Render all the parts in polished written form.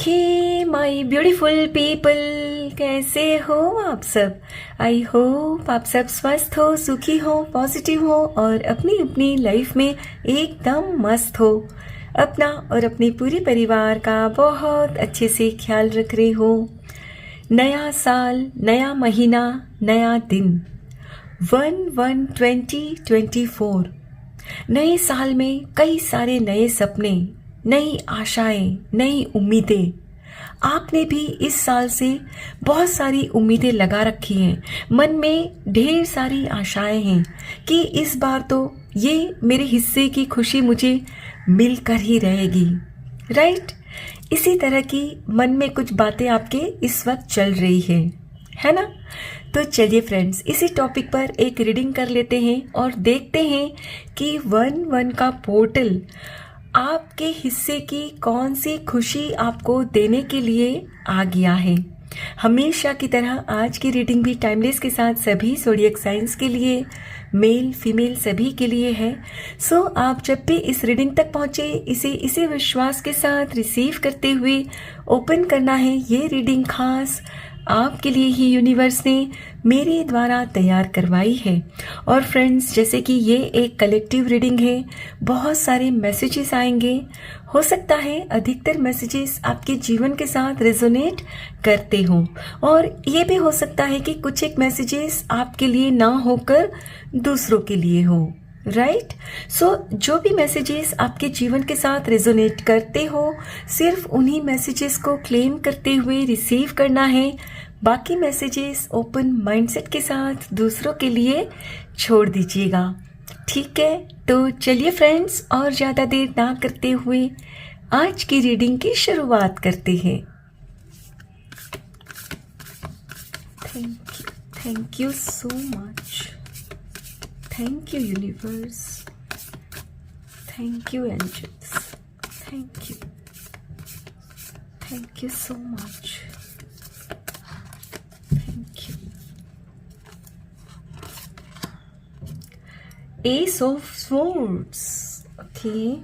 Hey my beautiful people, कैसे हो आप सब। आई होप आप सब स्वस्थ हो, सुखी हो, पॉजिटिव हो और अपनी अपनी लाइफ में एकदम मस्त हो। अपना और अपने पूरे परिवार का बहुत अच्छे से ख्याल रख रहे हो। नया साल, नया महीना, नया दिन 1/1/2024। नए साल में कई सारे नए सपने, नई आशाएं, नई उम्मीदें। आपने भी इस साल से बहुत सारी उम्मीदें लगा रखी हैं। मन में ढेर सारी आशाएं हैं कि इस बार तो ये मेरे हिस्से की खुशी मुझे मिलकर ही रहेगी, राइट। इसी तरह की मन में कुछ बातें आपके इस वक्त चल रही है ना। तो चलिए फ्रेंड्स, इसी टॉपिक पर एक रीडिंग कर लेते हैं और देखते हैं कि 1/1 का पोर्टल आपके हिस्से की कौन सी खुशी आपको देने के लिए आ गया है। हमेशा की तरह आज की रीडिंग भी टाइमलेस के साथ सभी ज़ोडिएक साइंस के लिए, मेल फीमेल सभी के लिए है। सो आप जब भी इस रीडिंग तक पहुँचे, इसे विश्वास के साथ रिसीव करते हुए ओपन करना है। ये रीडिंग खास आपके लिए ही यूनिवर्स ने मेरे द्वारा तैयार करवाई है। और फ्रेंड्स, जैसे कि ये एक कलेक्टिव रीडिंग है, बहुत सारे मैसेजेस आएंगे। हो सकता है अधिकतर मैसेजेस आपके जीवन के साथ रेजोनेट करते हो और ये भी हो सकता है कि कुछ एक मैसेजेस आपके लिए ना होकर दूसरों के लिए हो, राइट। सो जो भी मैसेजेस आपके जीवन के साथ रेजोनेट करते हो, सिर्फ उन्हीं मैसेजेस को क्लेम करते हुए रिसीव करना है। बाकी मैसेजेस ओपन माइंडसेट के साथ दूसरों के लिए छोड़ दीजिएगा, ठीक है। तो चलिए फ्रेंड्स, और ज़्यादा देर ना करते हुए आज की रीडिंग की शुरुआत करते हैं। Thank you so much. Thank you universe, thank you angels, thank you so much, thank you. Ace of Swords, okay.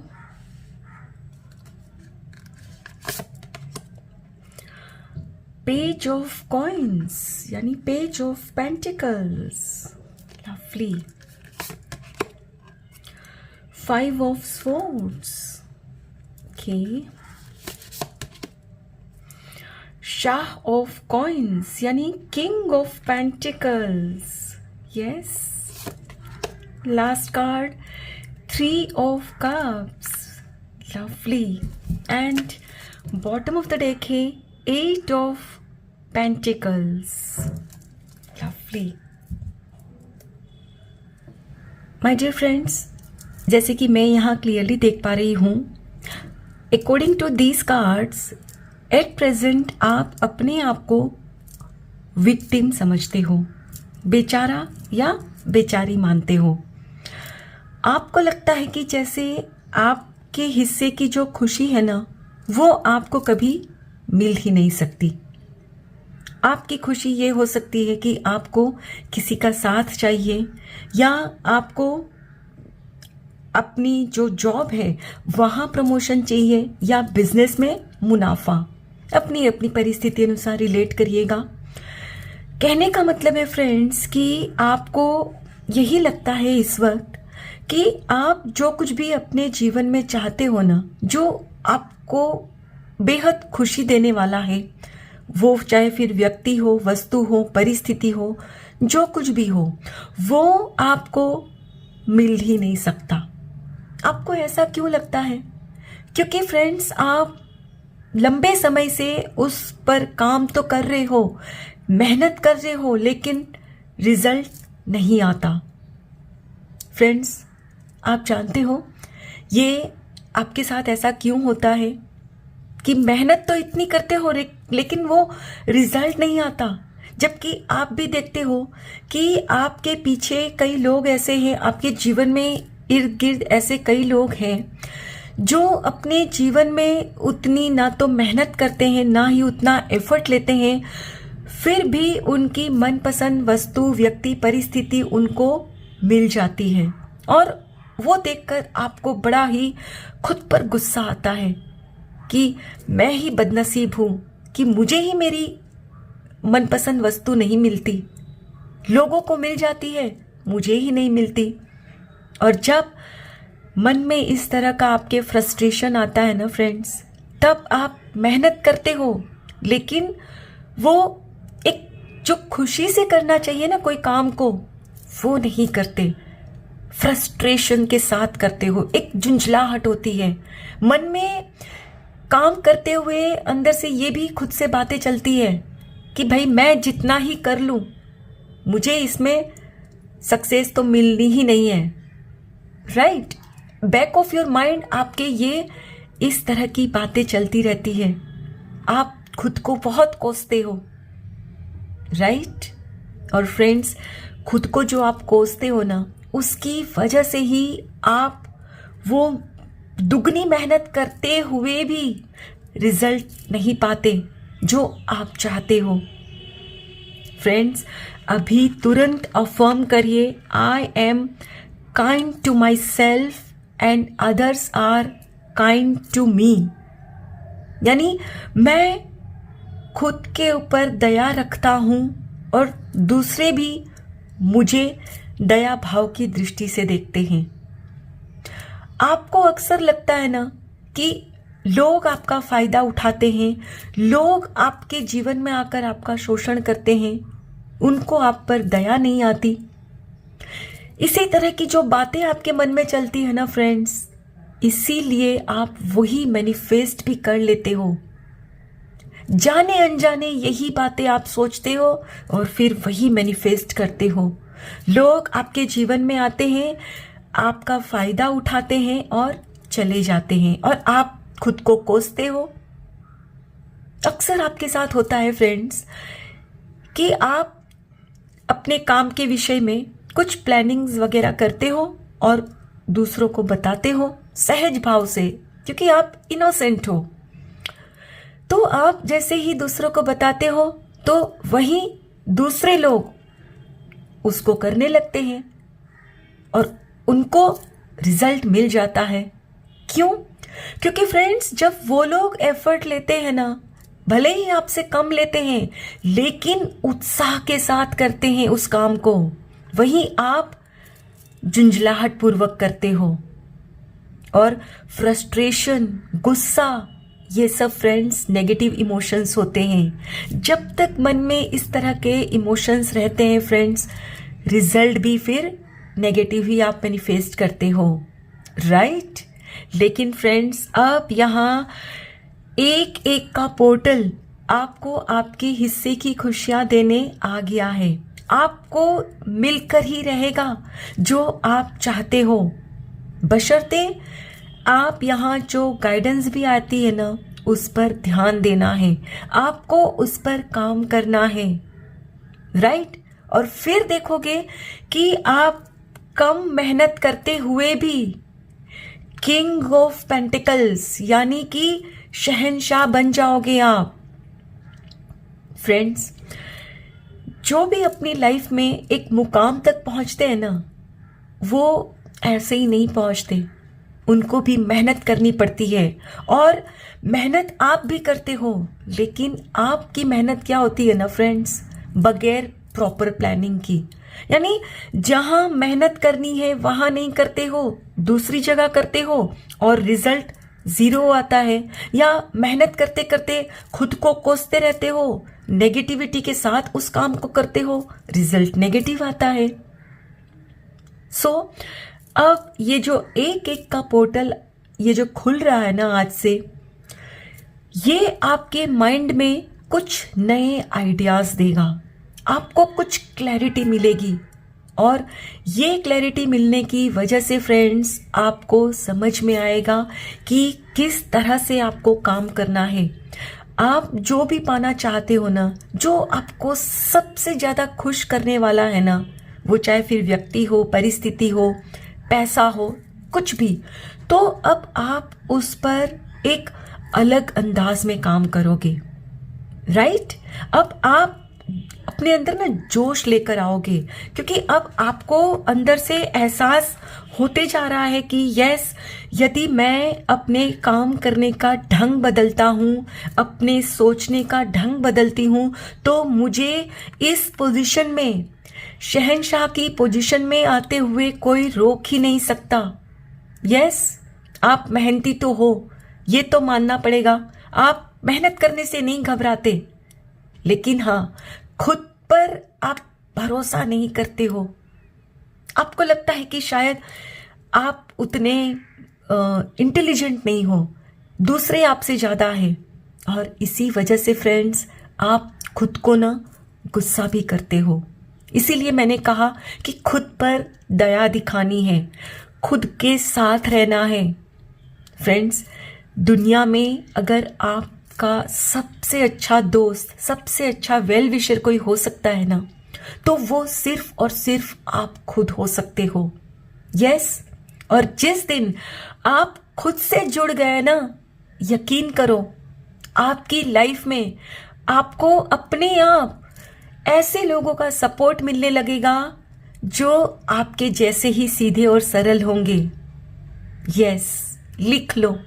Page of Coins, यानी Page of Pentacles, lovely. 5 of Swords, okay. Shah of Coins, यानी King of Pentacles, yes. Last card, 3 of Cups, lovely. And bottom of the deck है 8 of Pentacles, lovely. My dear friends, जैसे कि मैं यहाँ clearly देख पा रही हूँ, according to these cards, at present आप अपने आप को विक्टिम समझते हो, बेचारा या बेचारी मानते हो। आपको लगता है कि जैसे आपके हिस्से की जो खुशी है ना, वो आपको कभी मिल ही नहीं सकती। आपकी खुशी ये हो सकती है कि आपको किसी का साथ चाहिए, या आपको अपनी जो जॉब है वहाँ प्रमोशन चाहिए, या बिजनेस में मुनाफा। अपनी अपनी परिस्थिति अनुसार रिलेट करिएगा। कहने का मतलब है फ्रेंड्स कि आपको यही लगता है इस वक्त कि आप जो कुछ भी अपने जीवन में चाहते हो ना, जो आपको बेहद खुशी देने वाला है, वो चाहे फिर व्यक्ति हो, वस्तु हो, परिस्थिति हो, जो कुछ भी हो, वो आपको मिल ही नहीं सकता। आपको ऐसा क्यों लगता है? क्योंकि फ्रेंड्स, आप लंबे समय से उस पर काम तो कर रहे हो, मेहनत कर रहे हो, लेकिन रिजल्ट नहीं आता। फ्रेंड्स, आप जानते हो ये आपके साथ ऐसा क्यों होता है कि मेहनत तो इतनी करते हो लेकिन वो रिजल्ट नहीं आता। जबकि आप भी देखते हो कि आपके पीछे कई लोग ऐसे हैं, आपके जीवन में इर्द गिर्द ऐसे कई लोग हैं जो अपने जीवन में उतनी ना तो मेहनत करते हैं, ना ही उतना एफर्ट लेते हैं, फिर भी उनकी मनपसंद वस्तु, व्यक्ति, परिस्थिति उनको मिल जाती है। और वो देखकर आपको बड़ा ही खुद पर गुस्सा आता है कि मैं ही बदनसीब हूँ कि मुझे ही मेरी मनपसंद वस्तु नहीं मिलती, लोगों को मिल जाती है, मुझे ही नहीं मिलती। और जब मन में इस तरह का आपके फ्रस्ट्रेशन आता है ना फ्रेंड्स, तब आप मेहनत करते हो, लेकिन वो एक जो खुशी से करना चाहिए ना कोई काम को, वो नहीं करते, फ्रस्ट्रेशन के साथ करते हो। एक झुंझलाहट होती है मन में, काम करते हुए अंदर से ये भी खुद से बातें चलती है कि भाई मैं जितना ही कर लूँ मुझे इसमें सक्सेस तो मिलनी ही नहीं है, right. Back of your mind आपके ये इस तरह की बातें चलती रहती है, आप खुद को बहुत कोसते हो, राइट। और फ्रेंड्स, खुद को जो आप कोसते हो ना, उसकी वजह से ही आप वो दुगनी मेहनत करते हुए भी रिजल्ट नहीं पाते जो आप चाहते हो। फ्रेंड्स, अभी तुरंत अफर्म करिए, I am kind to myself and others are kind to me. यानी मैं खुद के ऊपर दया रखता हूँ और दूसरे भी मुझे दया भाव की दृष्टि से देखते हैं। आपको अक्सर लगता है ना कि लोग आपका फायदा उठाते हैं, लोग आपके जीवन में आकर आपका शोषण करते हैं, उनको आप पर दया नहीं आती। इसी तरह की जो बातें आपके मन में चलती है ना फ्रेंड्स, इसीलिए आप वही मैनिफेस्ट भी कर लेते हो। जाने अनजाने यही बातें आप सोचते हो और फिर वही मैनिफेस्ट करते हो। लोग आपके जीवन में आते हैं, आपका फायदा उठाते हैं और चले जाते हैं, और आप खुद को कोसते हो। अक्सर आपके साथ होता है फ्रेंड्स कि आप अपने काम के विषय में कुछ प्लानिंग्स वगैरह करते हो और दूसरों को बताते हो सहज भाव से, क्योंकि आप इनोसेंट हो। तो आप जैसे ही दूसरों को बताते हो तो वहीं दूसरे लोग उसको करने लगते हैं और उनको रिजल्ट मिल जाता है। क्यों? क्योंकि फ्रेंड्स, जब वो लोग एफर्ट लेते हैं ना, भले ही आपसे कम लेते हैं लेकिन उत्साह के साथ करते हैं उस काम को, वहीं आप झुंझलाहट पूर्वक करते हो। और फ्रस्ट्रेशन, गुस्सा, ये सब फ्रेंड्स नेगेटिव इमोशंस होते हैं। जब तक मन में इस तरह के इमोशंस रहते हैं फ्रेंड्स, रिजल्ट भी फिर नेगेटिव ही आप मैनिफेस्ट करते हो, राइट। लेकिन फ्रेंड्स, अब यहाँ एक एक का पोर्टल आपको आपके हिस्से की खुशियाँ देने आ गया है। आपको मिलकर ही रहेगा जो आप चाहते हो, बशर्ते आप यहाँ जो गाइडेंस भी आती है ना, उस पर ध्यान देना है, आपको उस पर काम करना है, राइट। और फिर देखोगे कि आप कम मेहनत करते हुए भी किंग ऑफ पेंटिकल्स यानी कि शहंशाह बन जाओगे आप। फ्रेंड्स, जो भी अपनी लाइफ में एक मुकाम तक पहुंचते हैं ना, वो ऐसे ही नहीं पहुंचते, उनको भी मेहनत करनी पड़ती है। और मेहनत आप भी करते हो, लेकिन आपकी मेहनत क्या होती है ना फ्रेंड्स, बगैर प्रॉपर प्लानिंग की। यानी जहां मेहनत करनी है वहां नहीं करते हो, दूसरी जगह करते हो और रिजल्ट जीरो आता है। या मेहनत करते करते खुद को कोसते रहते हो, नेगेटिविटी के साथ उस काम को करते हो, रिजल्ट नेगेटिव आता है। सो अब ये जो एक एक का पोर्टल ये जो खुल रहा है ना आज से, ये आपके माइंड में कुछ नए आइडियाज देगा, आपको कुछ क्लैरिटी मिलेगी। और ये क्लैरिटी मिलने की वजह से फ्रेंड्स, आपको समझ में आएगा कि किस तरह से आपको काम करना है। आप जो भी पाना चाहते हो ना, जो आपको सबसे ज़्यादा खुश करने वाला है ना, वो चाहे फिर व्यक्ति हो, परिस्थिति हो, पैसा हो, कुछ भी, तो अब आप उस पर एक अलग अंदाज में काम करोगे, राइट। अब आप अपने अंदर ना जोश लेकर आओगे, क्योंकि अब आपको अंदर से एहसास होते जा रहा है कि यस, यदि मैं अपने काम करने का ढंग बदलता हूँ, अपने सोचने का ढंग बदलती हूँ, तो मुझे इस पोजीशन में, शहंशाह की पोजीशन में आते हुए कोई रोक ही नहीं सकता। यस, आप मेहनती तो हो, ये तो मानना पड़ेगा। आप मेहनत करने से नहीं घबराते, लेकिन हाँ, खुद पर आप भरोसा नहीं करते हो। आपको लगता है कि शायद आप उतने इंटेलिजेंट नहीं हो, दूसरे आपसे ज़्यादा है, और इसी वजह से फ्रेंड्स आप खुद को ना गुस्सा भी करते हो। इसीलिए मैंने कहा कि खुद पर दया दिखानी है, खुद के साथ रहना है। फ्रेंड्स, दुनिया में अगर आपका सबसे अच्छा दोस्त, सबसे अच्छा वेल विशर कोई हो सकता है ना, तो वो सिर्फ और सिर्फ आप खुद हो सकते हो। यस, और जिस दिन आप खुद से जुड़ गए ना, यकीन करो, आपकी लाइफ में आपको अपने आप ऐसे लोगों का सपोर्ट मिलने लगेगा जो आपके जैसे ही सीधे और सरल होंगे। यस, लिख लो।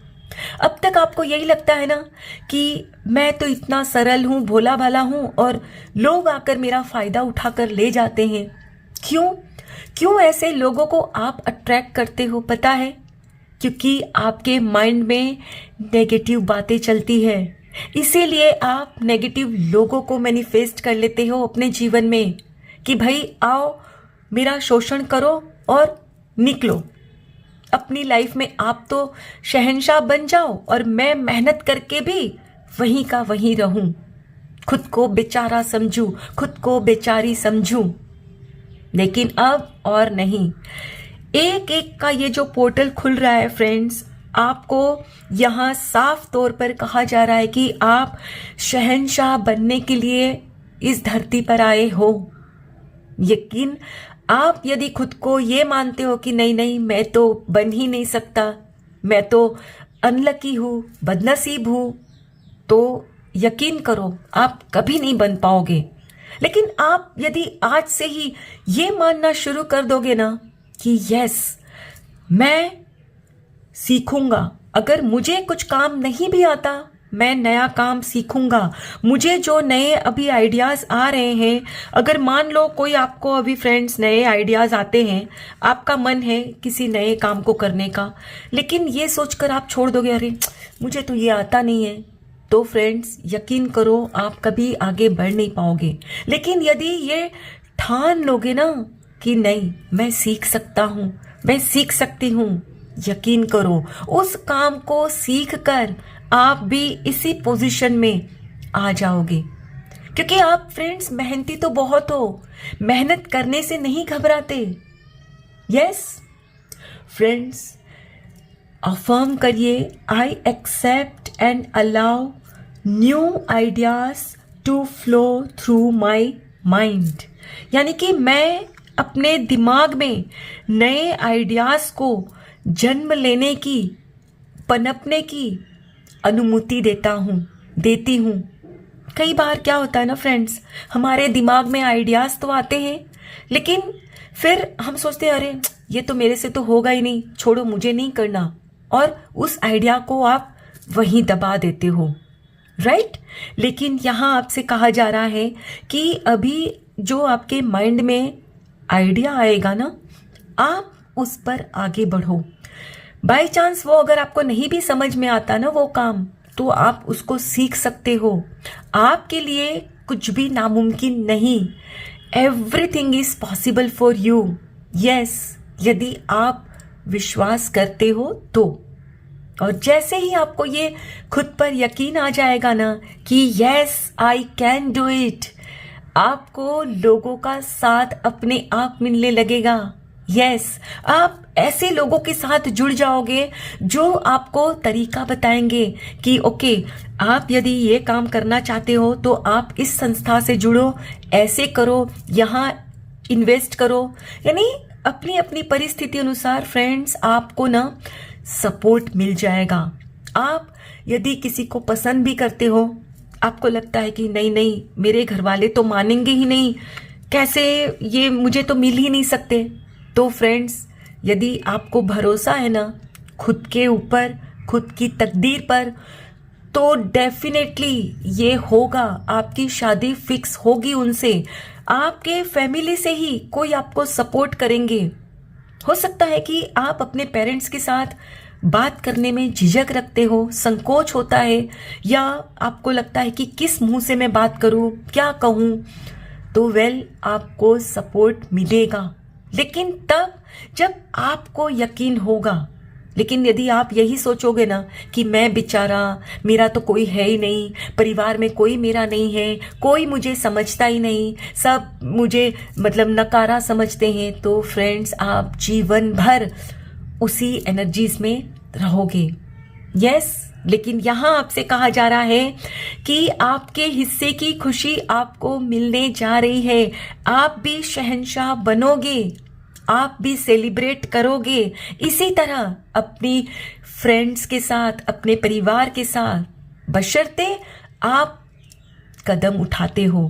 अब तक आपको यही लगता है ना कि मैं तो इतना सरल हूं, भोला भाला हूं, और लोग आकर मेरा फायदा उठाकर ले जाते हैं। क्यों ऐसे लोगों को आप अट्रैक्ट करते हो पता है? क्योंकि आपके माइंड में नेगेटिव बातें चलती है, इसीलिए आप नेगेटिव लोगों को मैनिफेस्ट कर लेते हो अपने जीवन में कि भाई आओ, मेरा शोषण करो और निकलो। अपनी लाइफ में आप तो शहंशाह बन जाओ और मैं मेहनत करके भी वहीं का वहीं रहूं, खुद को बेचारा समझूं, खुद को बेचारी समझूं। लेकिन अब और नहीं, एक एक का ये जो पोर्टल खुल रहा है फ्रेंड्स, आपको यहाँ साफ तौर पर कहा जा रहा है कि आप शहंशाह बनने के लिए इस धरती पर आए हो। यकीन, आप यदि खुद को ये मानते हो कि नहीं नहीं, मैं तो बन ही नहीं सकता, मैं तो अनलकी हूँ, बदनसीब हूँ, तो यकीन करो आप कभी नहीं बन पाओगे। लेकिन आप यदि आज से ही ये मानना शुरू कर दोगे ना कि यस, मैं सीखूंगा, अगर मुझे कुछ काम नहीं भी आता मैं नया काम सीखूंगा, मुझे जो नए अभी आइडियाज़ आ रहे हैं, अगर मान लो कोई आपको अभी फ्रेंड्स नए आइडियाज़ आते हैं, आपका मन है किसी नए काम को करने का, लेकिन ये सोचकर आप छोड़ दोगे अरे मुझे तो ये आता नहीं है, तो फ्रेंड्स यकीन करो आप कभी आगे बढ़ नहीं पाओगे। लेकिन यदि ये ठान लोगे ना कि नहीं, मैं सीख सकता हूँ, मैं सीख सकती हूँ, यकीन करो उस काम को सीख कर आप भी इसी पोजीशन में आ जाओगे। क्योंकि आप फ्रेंड्स मेहनती तो बहुत हो, मेहनत करने से नहीं घबराते। यस फ्रेंड्स, अफर्म करिए, I accept and allow new ideas to flow through my mind. यानी कि मैं अपने दिमाग में नए आइडियाज को जन्म लेने की, पनपने की अनुमति देती हूँ। कई बार क्या होता है ना फ्रेंड्स, हमारे दिमाग में आइडियाज तो आते हैं, लेकिन फिर हम सोचते हैं अरे ये तो मेरे से तो होगा ही नहीं, छोड़ो मुझे नहीं करना, और उस आइडिया को आप वहीं दबा देते हो, राइट। लेकिन यहाँ आपसे कहा जा रहा है कि अभी जो आपके माइंड में आइडिया आएगा ना, आप उस पर आगे बढ़ो। बाय चांस वो अगर आपको नहीं भी समझ में आता ना वो काम, तो आप उसको सीख सकते हो। आपके लिए कुछ भी नामुमकिन नहीं, everything is possible for you. Yes, यदि आप विश्वास करते हो तो। और जैसे ही आपको ये खुद पर यकीन आ जाएगा ना कि yes I can do it, आपको लोगों का साथ अपने आप मिलने लगेगा। यस, आप ऐसे लोगों के साथ जुड़ जाओगे जो आपको तरीका बताएंगे कि ओके, आप यदि ये काम करना चाहते हो तो आप इस संस्था से जुड़ो, ऐसे करो, यहाँ इन्वेस्ट करो। यानी अपनी अपनी परिस्थिति अनुसार फ्रेंड्स आपको ना सपोर्ट मिल जाएगा। आप यदि किसी को पसंद भी करते हो, आपको लगता है कि नहीं नहीं, मेरे घर वाले तो मानेंगे ही नहीं, कैसे, ये मुझे तो मिल ही नहीं सकते। तो फ्रेंड्स, यदि आपको भरोसा है ना खुद के ऊपर, खुद की तकदीर पर, तो डेफिनेटली ये होगा, आपकी शादी फिक्स होगी उनसे। आपके फैमिली से ही कोई आपको सपोर्ट करेंगे। हो सकता है कि आप अपने पेरेंट्स के साथ बात करने में झिझक रखते हो, संकोच होता है, या आपको लगता है कि किस मुंह से मैं बात करूं, क्या कहूं। तो आपको सपोर्ट मिलेगा, लेकिन तब जब आपको यकीन होगा। लेकिन यदि आप यही सोचोगे ना कि मैं बेचारा, मेरा तो कोई है ही नहीं, परिवार में कोई मेरा नहीं है, कोई मुझे समझता ही नहीं, सब मुझे मतलब नकारा समझते हैं, तो फ्रेंड्स आप जीवन भर उसी एनर्जीज में रहोगे। यस, लेकिन यहाँ आपसे कहा जा रहा है कि आपके हिस्से की खुशी आपको मिलने जा रही है। आप भी शहंशाह बनोगे, आप भी सेलिब्रेट करोगे इसी तरह अपनी फ्रेंड्स के साथ, अपने परिवार के साथ, बशर्ते आप कदम उठाते हो।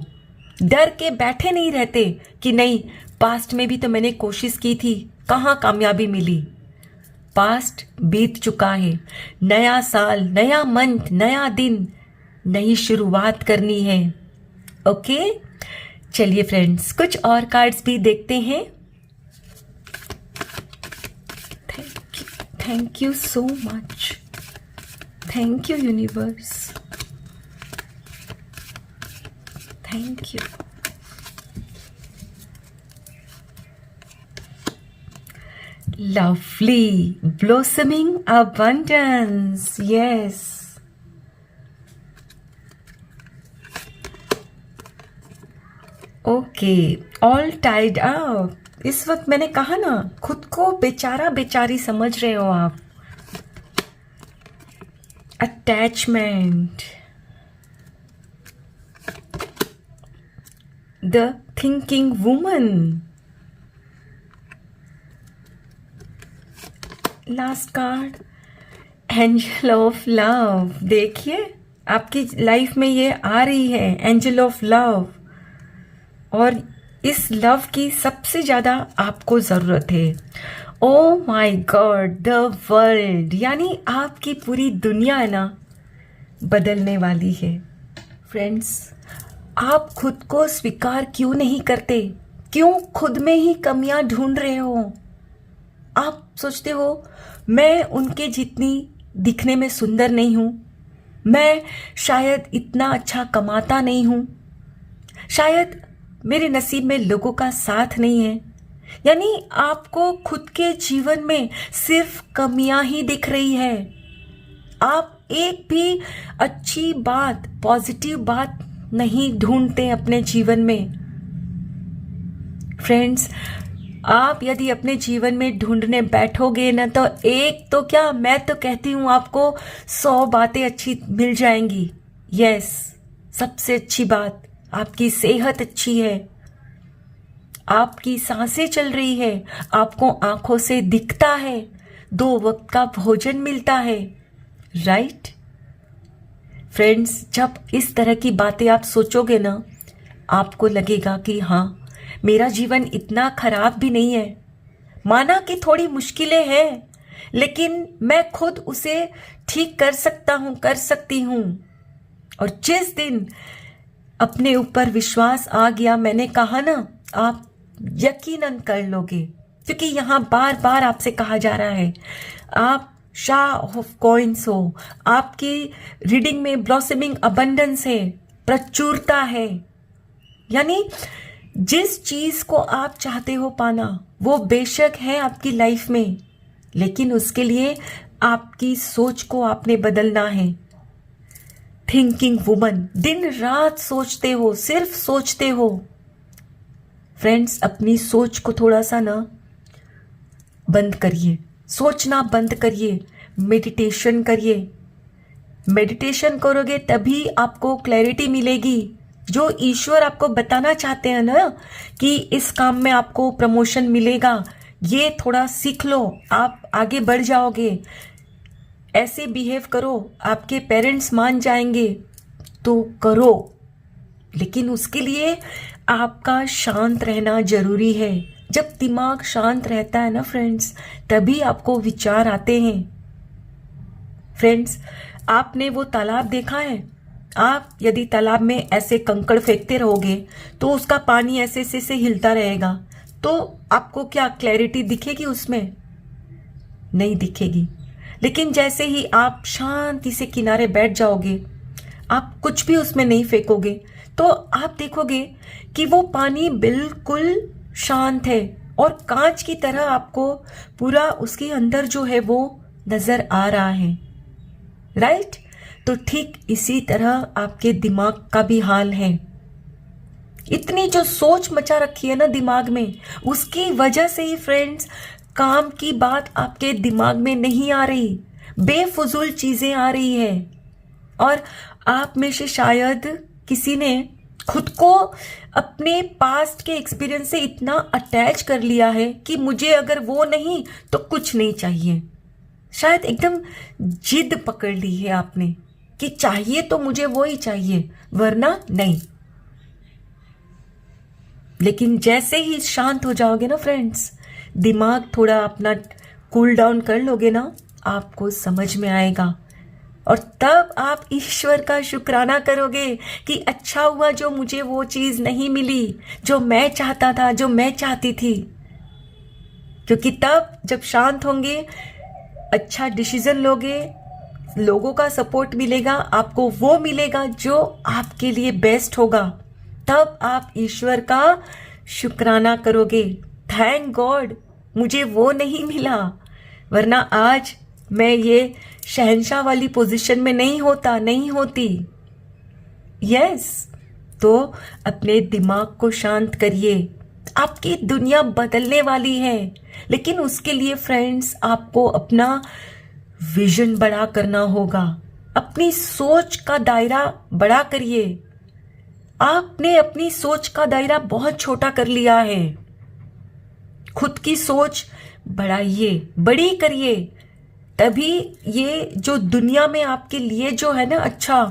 डर के बैठे नहीं रहते कि नहीं, पास्ट में भी तो मैंने कोशिश की थी, कहाँ कामयाबी मिली। पास्ट बीत चुका है, नया साल, नया मंथ, नया दिन, नई शुरुआत करनी है। ओके, चलिए फ्रेंड्स, कुछ और कार्ड्स भी देखते हैं। Thank you so much. Thank you, universe. Thank you. Lovely. Blossoming abundance. Yes. Okay. All tied up. इस वक्त मैंने कहा ना, खुद को बेचारा बेचारी समझ रहे हो आप। Attachment, the thinking woman, last card angel of love. देखिए आपकी लाइफ में ये आ रही है, एंजल ऑफ लव, और इस लव की सबसे ज्यादा आपको जरूरत है। Oh my God, the world, यानी आपकी पूरी दुनिया है ना बदलने वाली है। फ्रेंड्स, आप खुद को स्वीकार क्यों नहीं करते? क्यों खुद में ही कमियां ढूंढ रहे हो? आप सोचते हो मैं उनके जितनी दिखने में सुंदर नहीं हूं, मैं शायद इतना अच्छा कमाता नहीं हूं, शायद मेरे नसीब में लोगों का साथ नहीं है। यानी आपको खुद के जीवन में सिर्फ कमियां ही दिख रही है। आप एक भी अच्छी बात, पॉजिटिव बात नहीं ढूंढते अपने जीवन में। फ्रेंड्स, आप यदि अपने जीवन में ढूंढने बैठोगे ना, तो एक तो क्या, मैं तो कहती हूं आपको 100 बातें अच्छी मिल जाएंगी। यस, सबसे अच्छी बात, आपकी सेहत अच्छी है, आपकी सांसें चल रही है, आपको आंखों से दिखता है, 2 वक्त का भोजन मिलता है, राइट? फ्रेंड्स, जब इस तरह की बातें आप सोचोगे ना, आपको लगेगा कि हाँ, मेरा जीवन इतना खराब भी नहीं है। माना कि थोड़ी मुश्किलें हैं, लेकिन मैं खुद उसे ठीक कर सकता हूं, कर सकती हूं। और जिस दिन अपने ऊपर विश्वास आ गया, मैंने कहा ना, आप यकीनन कर लोगे, क्योंकि यहां बार बार आपसे कहा जा रहा है, आप शाह ऑफ कॉइन्स हो, आपकी रीडिंग में ब्लॉसमिंग अबंडेंस है, प्रचुरता है। यानी जिस चीज को आप चाहते हो पाना, वो बेशक है आपकी लाइफ में, लेकिन उसके लिए आपकी सोच को आपने बदलना है। थिंकिंग वुमन, दिन रात सोचते हो, सिर्फ सोचते हो। फ्रेंड्स, अपनी सोच को थोड़ा सा ना बंद करिए, सोचना बंद करिए, मेडिटेशन करिए। मेडिटेशन करोगे तभी आपको क्लैरिटी मिलेगी। जो ईश्वर आपको बताना चाहते हैं ना कि इस काम में आपको प्रमोशन मिलेगा, ये थोड़ा सीख लो, आप आगे बढ़ जाओगे। ऐसे बिहेव करो, आपके पेरेंट्स मान जाएंगे, तो करो, लेकिन उसके लिए आपका शांत रहना जरूरी है। जब दिमाग शांत रहता है ना फ्रेंड्स, तभी आपको विचार आते हैं। फ्रेंड्स, आपने वो तालाब देखा है? आप यदि तालाब में ऐसे कंकड़ फेंकते रहोगे तो उसका पानी ऐसे ऐसे हिलता रहेगा, तो आपको क्या क्लैरिटी दिखेगी उसमें? नहीं दिखेगी। लेकिन जैसे ही आप शांति से किनारे बैठ जाओगे, आप कुछ भी उसमें नहीं फेंकोगे, तो आप देखोगे कि वो पानी बिल्कुल शांत है और कांच की तरह आपको पूरा उसके अंदर जो है वो नजर आ रहा है। राइट? तो ठीक इसी तरह आपके दिमाग का भी हाल है। इतनी जो सोच मचा रखी है ना दिमाग में, उसकी वजह से ही फ्रेंड्स काम की बात आपके दिमाग में नहीं आ रही, बेफुजूल चीजें आ रही है। और आप में से शायद किसी ने खुद को अपने पास्ट के एक्सपीरियंस से इतना अटैच कर लिया है कि मुझे अगर वो नहीं तो कुछ नहीं चाहिए। शायद एकदम जिद पकड़ ली है आपने कि चाहिए तो मुझे वो ही चाहिए, वरना नहीं। लेकिन जैसे ही शांत हो जाओगे ना फ्रेंड्स, दिमाग थोड़ा अपना कूल डाउन कर लोगे ना, आपको समझ में आएगा और तब आप ईश्वर का शुक्राना करोगे कि अच्छा हुआ जो मुझे वो चीज नहीं मिली जो मैं चाहता था, जो मैं चाहती थी। क्योंकि तब जब शांत होंगे, अच्छा डिसीजन लोगे, लोगों का सपोर्ट मिलेगा, आपको वो मिलेगा जो आपके लिए बेस्ट होगा, तब आप ईश्वर का शुक्राना करोगे। थैंक गॉड मुझे वो नहीं मिला, वरना आज मैं ये शहंशाह वाली पोजीशन में नहीं होती। यस, तो अपने दिमाग को शांत करिए। आपकी दुनिया बदलने वाली है, लेकिन उसके लिए फ्रेंड्स आपको अपना विजन बड़ा करना होगा। अपनी सोच का दायरा बड़ा करिए। आपने अपनी सोच का दायरा बहुत छोटा कर लिया है। खुद की सोच बढ़ाइए, बड़ी करिए, तभी ये जो दुनिया में आपके लिए जो है ना अच्छा,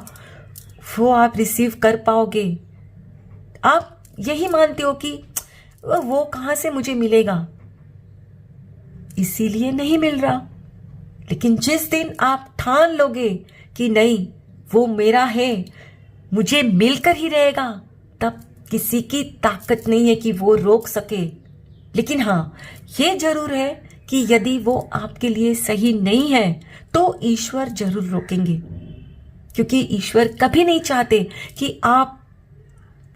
वो आप रिसीव कर पाओगे। आप यही मानते हो कि वो कहाँ से मुझे मिलेगा, इसीलिए नहीं मिल रहा। लेकिन जिस दिन आप ठान लोगे कि नहीं वो मेरा है, मुझे मिलकर ही रहेगा, तब किसी की ताकत नहीं है कि वो रोक सके। लेकिन हाँ, ये जरूर है कि यदि वो आपके लिए सही नहीं है तो ईश्वर जरूर रोकेंगे, क्योंकि ईश्वर कभी नहीं चाहते कि आप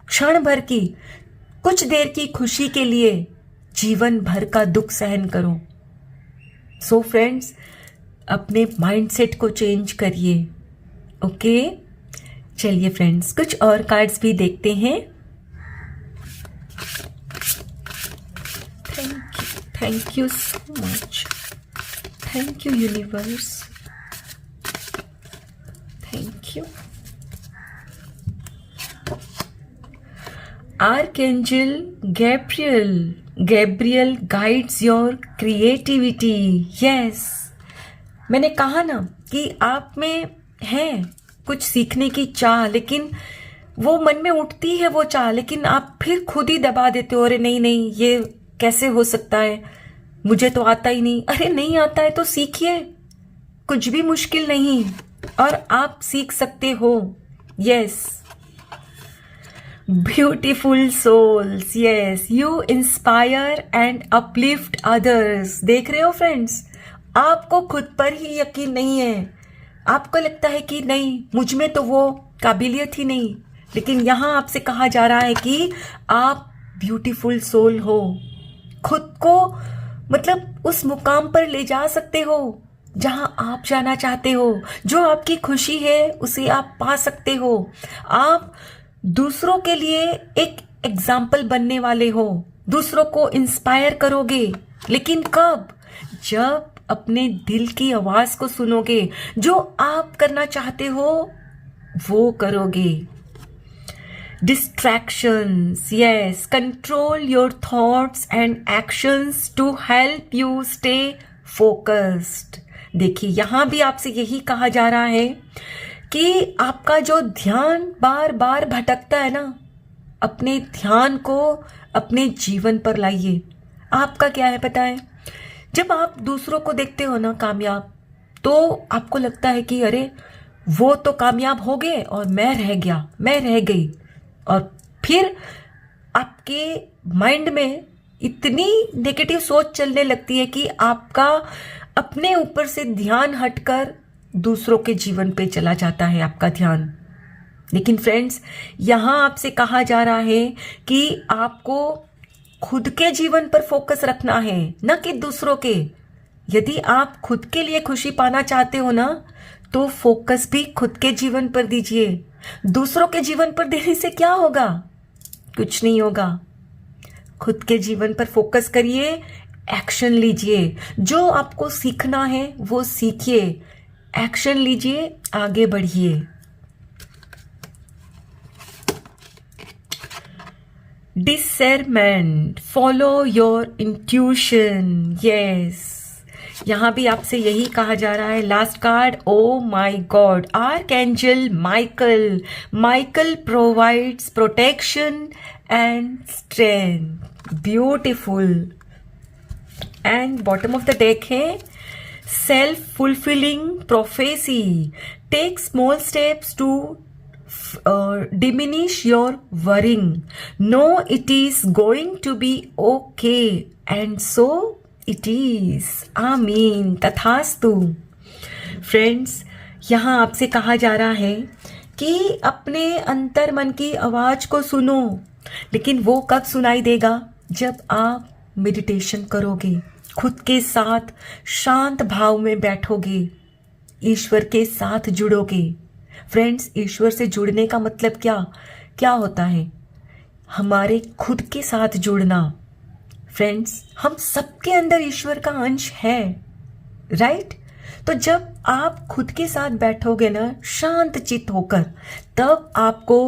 क्षण भर की, कुछ देर की खुशी के लिए जीवन भर का दुख सहन करो। सो फ्रेंड्स, अपने माइंडसेट को चेंज करिए। ओके, चलिए फ्रेंड्स, कुछ और कार्ड्स भी देखते हैं। Thank you so much. Thank you universe, thank you. Archangel Gabriel guides your creativity. Yes, मैंने कहा ना कि आप में है कुछ सीखने की चाह, लेकिन वो मन में उठती है वो चाह, लेकिन आप फिर खुद ही दबा देते हो, अरे नहीं नहीं ये कैसे हो सकता है, मुझे तो आता ही नहीं। अरे नहीं आता है तो सीखिए, कुछ भी मुश्किल नहीं और आप सीख सकते हो। Yes, beautiful souls, yes, you inspire and uplift others. देख रहे हो फ्रेंड्स, आपको खुद पर ही यकीन नहीं है, आपको लगता है कि नहीं मुझ में तो वो काबिलियत ही नहीं, लेकिन यहां आपसे कहा जा रहा है कि आप ब्यूटीफुल सोल हो। खुद को मतलब उस मुकाम पर ले जा सकते हो जहां आप जाना चाहते हो। जो आपकी खुशी है उसे आप पा सकते हो। आप दूसरों के लिए एक एग्जाम्पल बनने वाले हो, दूसरों को इंस्पायर करोगे। लेकिन कब? जब अपने दिल की आवाज को सुनोगे, जो आप करना चाहते हो वो करोगे। Distractions, yes, control your thoughts and actions to help you stay focused। देखिए, यहां भी आपसे यही कहा जा रहा है कि आपका जो ध्यान बार बार भटकता है ना, अपने ध्यान को अपने जीवन पर लाइए। आपका क्या है पता है, जब आप दूसरों को देखते हो ना कामयाब, तो आपको लगता है कि अरे वो तो कामयाब हो गए और मैं रह गया, मैं रह गई। और फिर आपके माइंड में इतनी नेगेटिव सोच चलने लगती है कि आपका अपने ऊपर से ध्यान हटकर दूसरों के जीवन पे चला जाता है आपका ध्यान। लेकिन फ्रेंड्स, यहाँ आपसे कहा जा रहा है कि आपको खुद के जीवन पर फोकस रखना है, न कि दूसरों के। यदि आप खुद के लिए खुशी पाना चाहते हो ना, तो फोकस भी खुद के जीवन पर दीजिए। दूसरों के जीवन पर देने से क्या होगा? कुछ नहीं होगा। खुद के जीवन पर फोकस करिए, एक्शन लीजिए। जो आपको सीखना है वो सीखिए, एक्शन लीजिए, आगे बढ़िए। Discernment, follow your intuition. Yes, यहां भी आपसे यही कहा जा रहा है। Last card, oh my god, archangel Michael. Michael provides protection and strength. Beautiful. And bottom of the deck है self fulfilling prophecy. Take small steps to diminish your worrying. No, it is going to be okay. And so it is. आमीन, तथास्तु। Friends, यहाँ आपसे कहा जा रहा है कि अपने अंतर मन की आवाज को सुनो। लेकिन वो कब सुनाई देगा? जब आप मेडिटेशन करोगे, खुद के साथ शांत भाव में बैठोगे, ईश्वर के साथ जुड़ोगे। फ्रेंड्स, ईश्वर से जुड़ने का मतलब क्या होता है? हमारे खुद के साथ जुड़ना। फ्रेंड्स, हम सबके अंदर ईश्वर का अंश है, राइट? तो जब आप खुद के साथ बैठोगे ना शांत चित्त होकर, तब आपको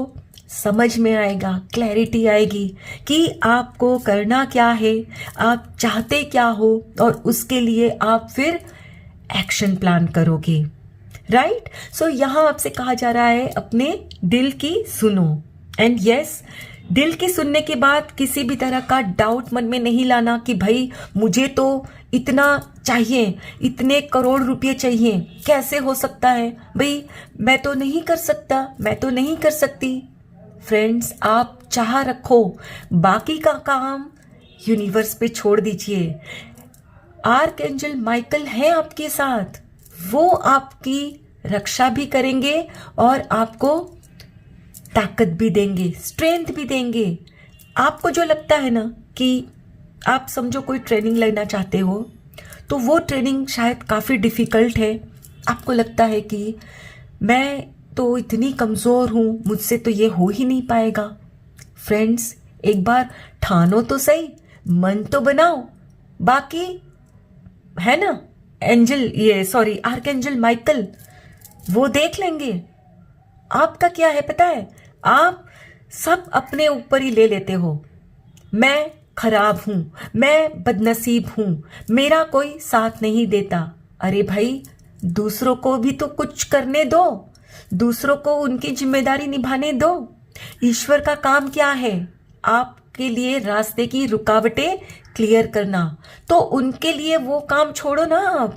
समझ में आएगा, क्लैरिटी आएगी कि आपको करना क्या है, आप चाहते क्या हो, और उसके लिए आप फिर एक्शन प्लान करोगे, राइट? सो यहाँ आपसे कहा जा रहा है अपने दिल की सुनो। एंड यस, दिल की सुनने के बाद किसी भी तरह का डाउट मन में नहीं लाना कि भाई मुझे तो इतना चाहिए, इतने करोड़ रुपए चाहिए, कैसे हो सकता है भाई, मैं तो नहीं कर सकता, मैं तो नहीं कर सकती। फ्रेंड्स, आप चाह रखो, बाकी का काम यूनिवर्स पे छोड़ दीजिए। आर्कएंजल माइकल है आपके साथ, वो आपकी रक्षा भी करेंगे और आपको ताकत भी देंगे, स्ट्रेंथ भी देंगे। आपको जो लगता है ना कि आप समझो कोई ट्रेनिंग लेना चाहते हो, तो वो ट्रेनिंग शायद काफ़ी डिफ़िकल्ट है, आपको लगता है कि मैं तो इतनी कमज़ोर हूँ, मुझसे तो ये हो ही नहीं पाएगा। फ्रेंड्स, एक बार ठानो तो सही, मन तो बनाओ, बाकी है ना आर्कएंजल माइकल वो देख लेंगे। आपका क्या है पता है? आप सब अपने ऊपर ही ले लेते हो। मैं खराब हूं, मैं बदनसीब हूं, मेरा कोई साथ नहीं देता। अरे भाई, दूसरों को भी तो कुछ करने दो, दूसरों को उनकी जिम्मेदारी निभाने दो। ईश्वर का काम क्या है? आपके लिए रास्ते की रुकावटें क्लियर करना। तो उनके लिए वो काम छोड़ो ना,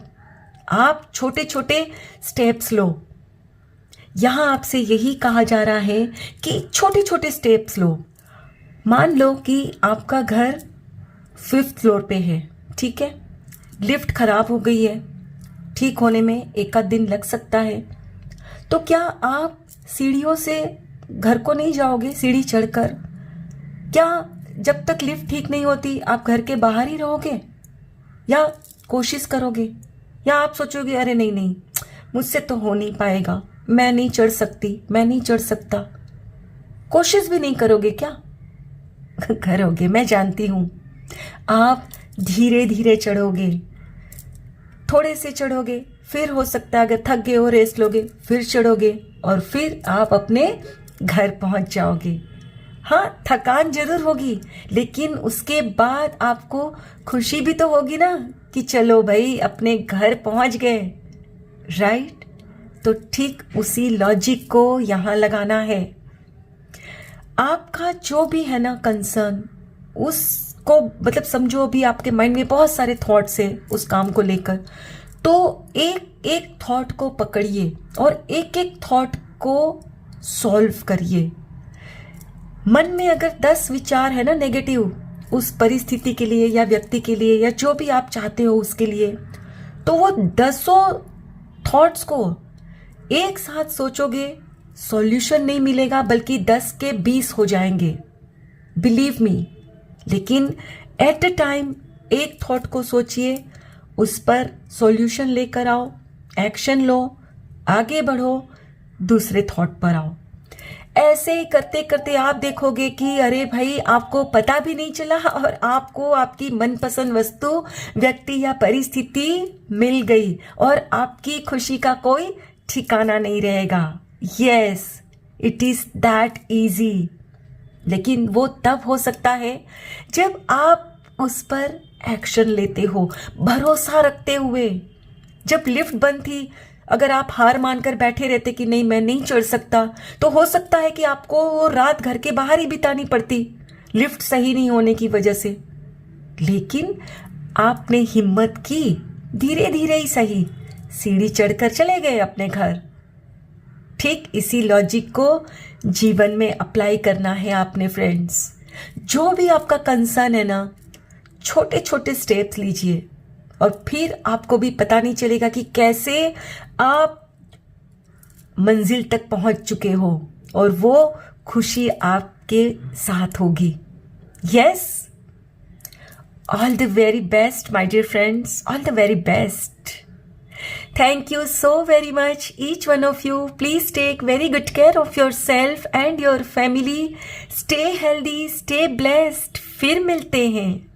आप छोटे छोटे स्टेप्स लो। यहां आपसे यही कहा जा रहा है कि छोटे छोटे स्टेप्स लो। मान लो कि आपका घर 5th फ्लोर पे है, ठीक है, लिफ्ट खराब हो गई है, ठीक होने में एक आध दिन लग सकता है। तो क्या आप सीढ़ियों से घर को नहीं जाओगे, सीढ़ी चढ़कर? क्या जब तक लिफ्ट ठीक नहीं होती आप घर के बाहर ही रहोगे, या कोशिश करोगे, या आप सोचोगे अरे नहीं नहीं मुझसे तो हो नहीं पाएगा, मैं नहीं चढ़ सकती, मैं नहीं चढ़ सकता, कोशिश भी नहीं करोगे क्या? करोगे, मैं जानती हूं। आप धीरे धीरे चढ़ोगे, थोड़े से चढ़ोगे, फिर हो सकता है अगर थक गए हो रेस्ट लोगे, फिर चढ़ोगे और फिर आप अपने घर पहुंच जाओगे। हाँ, थकान जरूर होगी, लेकिन उसके बाद आपको खुशी भी तो होगी ना कि चलो भाई अपने घर पहुंच गए, राइट? तो ठीक उसी लॉजिक को यहाँ लगाना है। आपका जो भी है ना कंसर्न, उसको मतलब समझो अभी आपके माइंड में बहुत सारे थॉट्स हैं उस काम को लेकर, तो एक एक थॉट को पकड़िए और एक एक थॉट को सॉल्व करिए। मन में अगर 10 विचार है ना नेगेटिव उस परिस्थिति के लिए या व्यक्ति के लिए या जो भी आप चाहते हो उसके लिए, तो वो 10 थॉट्स को एक साथ सोचोगे, सॉल्यूशन नहीं मिलेगा बल्कि 10 के 20 हो जाएंगे, बिलीव मी। लेकिन एट अ टाइम एक थॉट को सोचिए, उस पर सॉल्यूशन लेकर आओ, एक्शन लो, आगे बढ़ो, दूसरे थॉट पर आओ। ऐसे ही करते करते आप देखोगे कि अरे भाई आपको पता भी नहीं चला और आपको आपकी मनपसंद वस्तु, व्यक्ति या परिस्थिति मिल गई और आपकी खुशी का कोई ठिकाना नहीं रहेगा। Yes, it is that easy. लेकिन वो तब हो सकता है जब आप उस पर एक्शन लेते हो, भरोसा रखते हुए। जब लिफ्ट बंद थी, अगर आप हार मानकर बैठे रहते कि नहीं मैं नहीं चढ़ सकता, तो हो सकता है कि आपको वो रात घर के बाहर ही बितानी पड़ती, लिफ्ट सही नहीं होने की वजह से। लेकिन आपने हिम्मत की, धीरे धीरे ही सही सीढ़ी चढ़कर चले गए अपने घर। ठीक इसी लॉजिक को जीवन में अप्लाई करना है आपने फ्रेंड्स। जो भी आपका कंसर्न है ना, छोटे छोटे स्टेप्स लीजिए और फिर आपको भी पता नहीं चलेगा कि कैसे आप मंजिल तक पहुंच चुके हो और वो खुशी आपके साथ होगी। Yes, all the very best my dear friends, all the very best. Thank you so very much, each one of you. Please take very good care of yourself and your family. Stay healthy, stay blessed. फिर मिलते हैं।